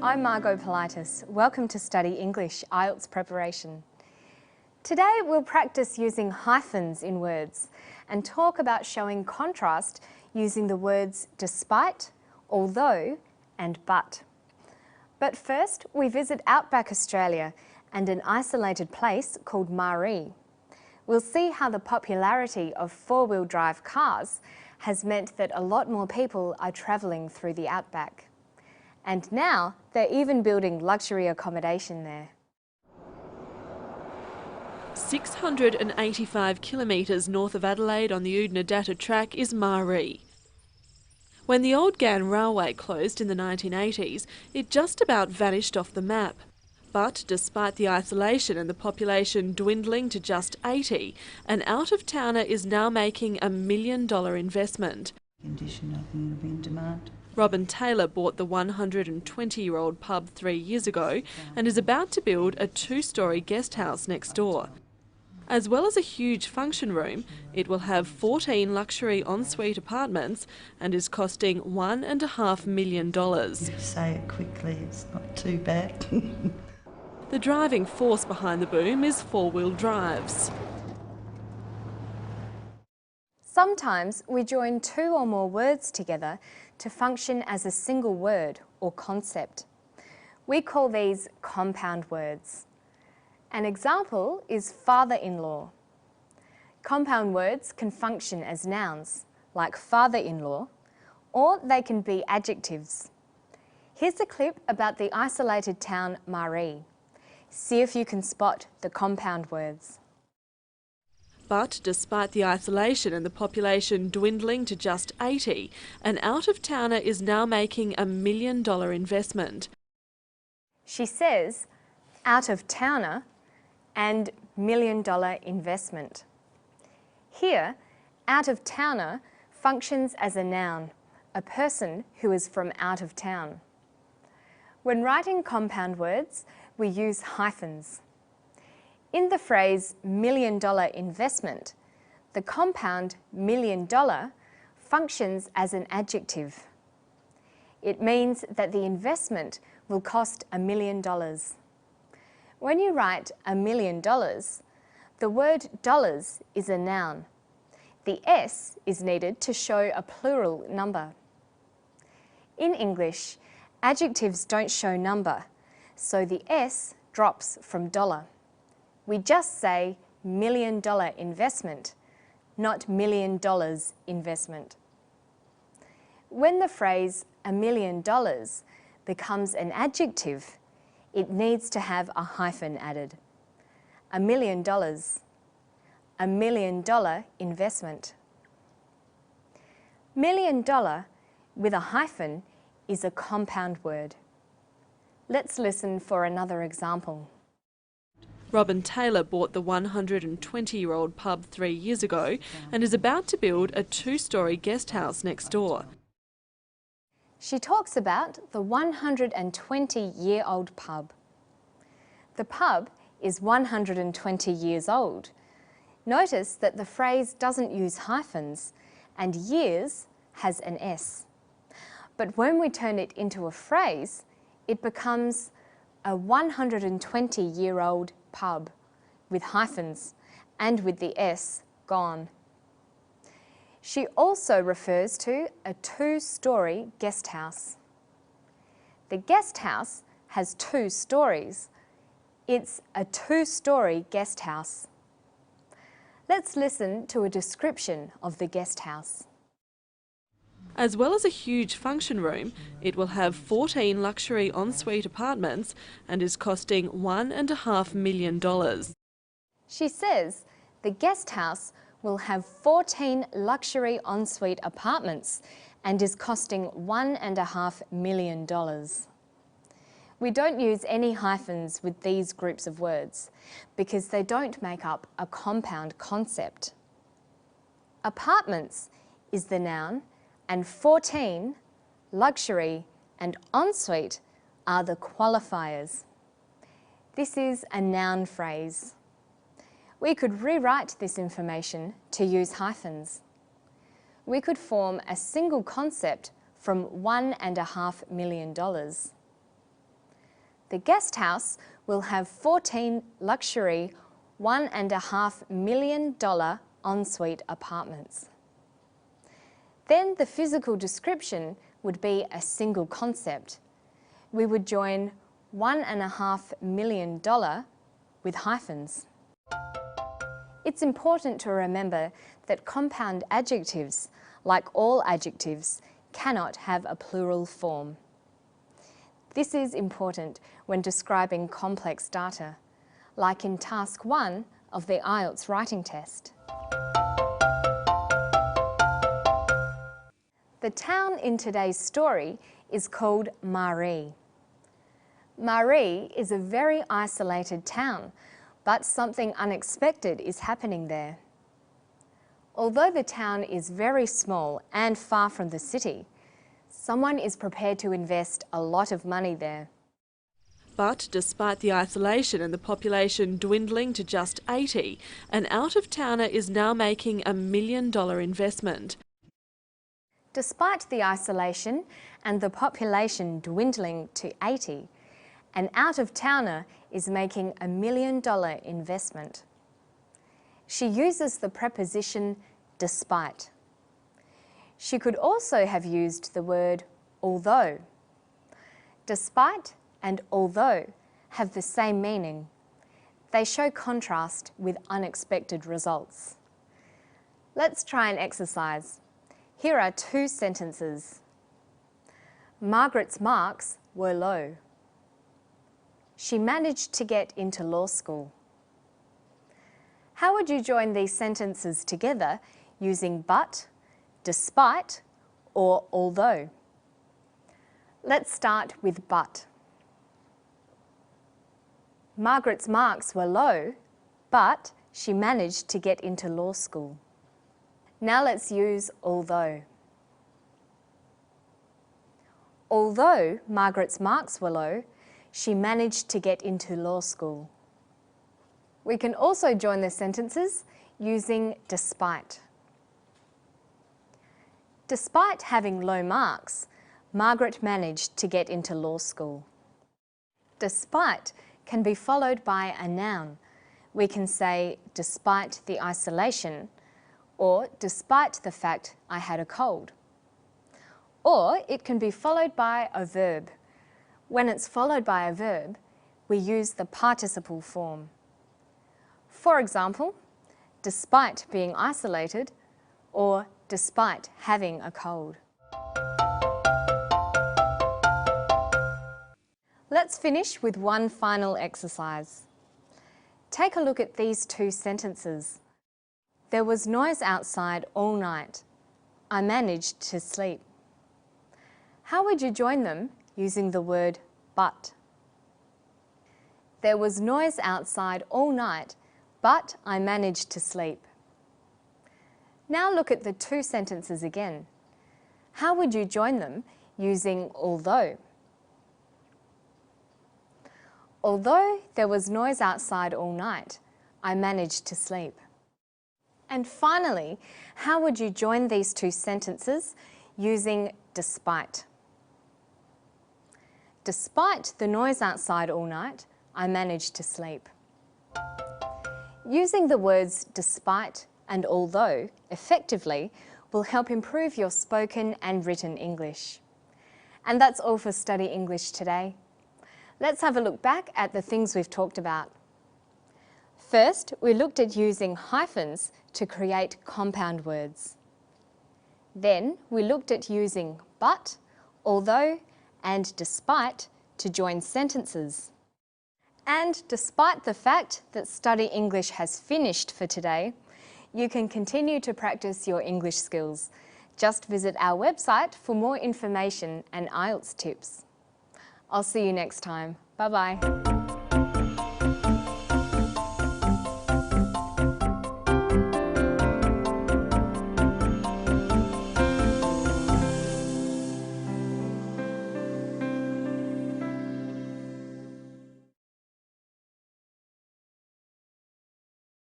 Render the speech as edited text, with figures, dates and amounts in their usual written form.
I'm Margot Politis. Welcome to Study English IELTS Preparation. Today we'll practice using hyphens in words and talk about showing contrast using the words despite, although and but. But first we visit Outback, Australia and an isolated place called Maree. We'll see how the popularity of four-wheel drive cars has meant that a lot more people are travelling through the Outback. And now they're even building luxury accommodation there. 685 kilometres north of Adelaide on the Oodnadatta track is Maree. When the Old Ghan Railway closed in the 1980s, it just about vanished off the map. But despite the isolation and the population dwindling to just 80, an out-of-towner is now making $1 million investment. Condition, I think it'll be in demand. Robin Taylor bought the 120-year-old pub 3 years ago and is about to build a 2-storey guest house next door. As well as a huge function room, it will have 14 luxury ensuite apartments and is costing $1.5 million. If you say it quickly, it's not too bad. The driving force behind the boom is four-wheel drives. Sometimes we join two or more words together to function as a single word or concept. We call these compound words. An example is father-in-law. Compound words can function as nouns, like father-in-law, or they can be adjectives. Here's a clip about the isolated town Maree. See if you can spot the compound words. But despite the isolation and the population dwindling to just 80, an out-of-towner is now making $1 million investment. She says out-of-towner and $1 million investment. Here, out-of-towner functions as a noun, a person who is from out of town. When writing compound words, we use hyphens. In the phrase $1 million investment, the compound $1 million functions as an adjective. It means that the investment will cost $1 million. When you write $1 million, the word dollars is a noun. The S is needed to show a plural number. In English, adjectives don't show number, so the S drops from dollar. We just say $1 million investment, not $1 million investment. When the phrase $1 million becomes an adjective, it needs to have a hyphen added. $1 million, $1 million investment. $1 million with a hyphen is a compound word. Let's listen for another example. Robin Taylor bought the 120-year-old pub 3 years ago and is about to build a 2-storey guest house next door. She talks about the 120-year-old pub. The pub is 120 years old. Notice that the phrase doesn't use hyphens and years has an S. But when we turn it into a phrase, it becomes a 120-year-old pub with hyphens and with the S gone. She also refers to a 2-storey guest house. The guest house has 2 stories. It's a 2-storey guest house. Let's listen to a description of the guest house. As well as a huge function room, it will have 14 luxury ensuite apartments and is costing $1.5 million. She says the guest house will have 14 luxury ensuite apartments and is costing $1.5 million. We don't use any hyphens with these groups of words because they don't make up a compound concept. Apartments is the noun, and 14, luxury and ensuite are the qualifiers. This is a noun phrase. We could rewrite this information to use hyphens. We could form a single concept from $1.5 million. The guest house will have 14 luxury $1.5 million ensuite apartments. Then the physical description would be a single concept. We would join $1.5 million with hyphens. It's important to remember that compound adjectives, like all adjectives, cannot have a plural form. This is important when describing complex data, like in Task 1 of the IELTS writing test. The town in today's story is called Maree. Maree is a very isolated town, but something unexpected is happening there. Although the town is very small and far from the city, someone is prepared to invest a lot of money there. But despite the isolation and the population dwindling to just 80, an out-of-towner is now making $1 million investment. Despite the isolation and the population dwindling to 80, an out-of-towner is making $1 million investment. She uses the preposition despite. She could also have used the word although. Despite and although have the same meaning. They show contrast with unexpected results. Let's try an exercise. Here are two sentences. Margaret's marks were low. She managed to get into law school. How would you join these sentences together using but, despite, or although? Let's start with but. Margaret's marks were low, but she managed to get into law school. Now let's use although. Although Margaret's marks were low, she managed to get into law school. We can also join the sentences using despite. Despite having low marks, Margaret managed to get into law school. Despite can be followed by a noun. We can say, despite the isolation, or despite the fact I had a cold. Or it can be followed by a verb. When it's followed by a verb, we use the participle form. For example, despite being isolated, or despite having a cold. Let's finish with one final exercise. Take a look at these two sentences. There was noise outside all night. I managed to sleep. How would you join them using the word but? There was noise outside all night, but I managed to sleep. Now look at the two sentences again. How would you join them using although? Although there was noise outside all night, I managed to sleep. And finally, how would you join these two sentences using despite? Despite the noise outside all night, I managed to sleep. Using the words despite and although effectively will help improve your spoken and written English. And that's all for Study English today. Let's have a look back at the things we've talked about. First, we looked at using hyphens to create compound words. Then we looked at using but, although, and despite to join sentences. And despite the fact that Study English has finished for today, you can continue to practice your English skills. Just visit our website for more information and IELTS tips. I'll see you next time. Bye-bye.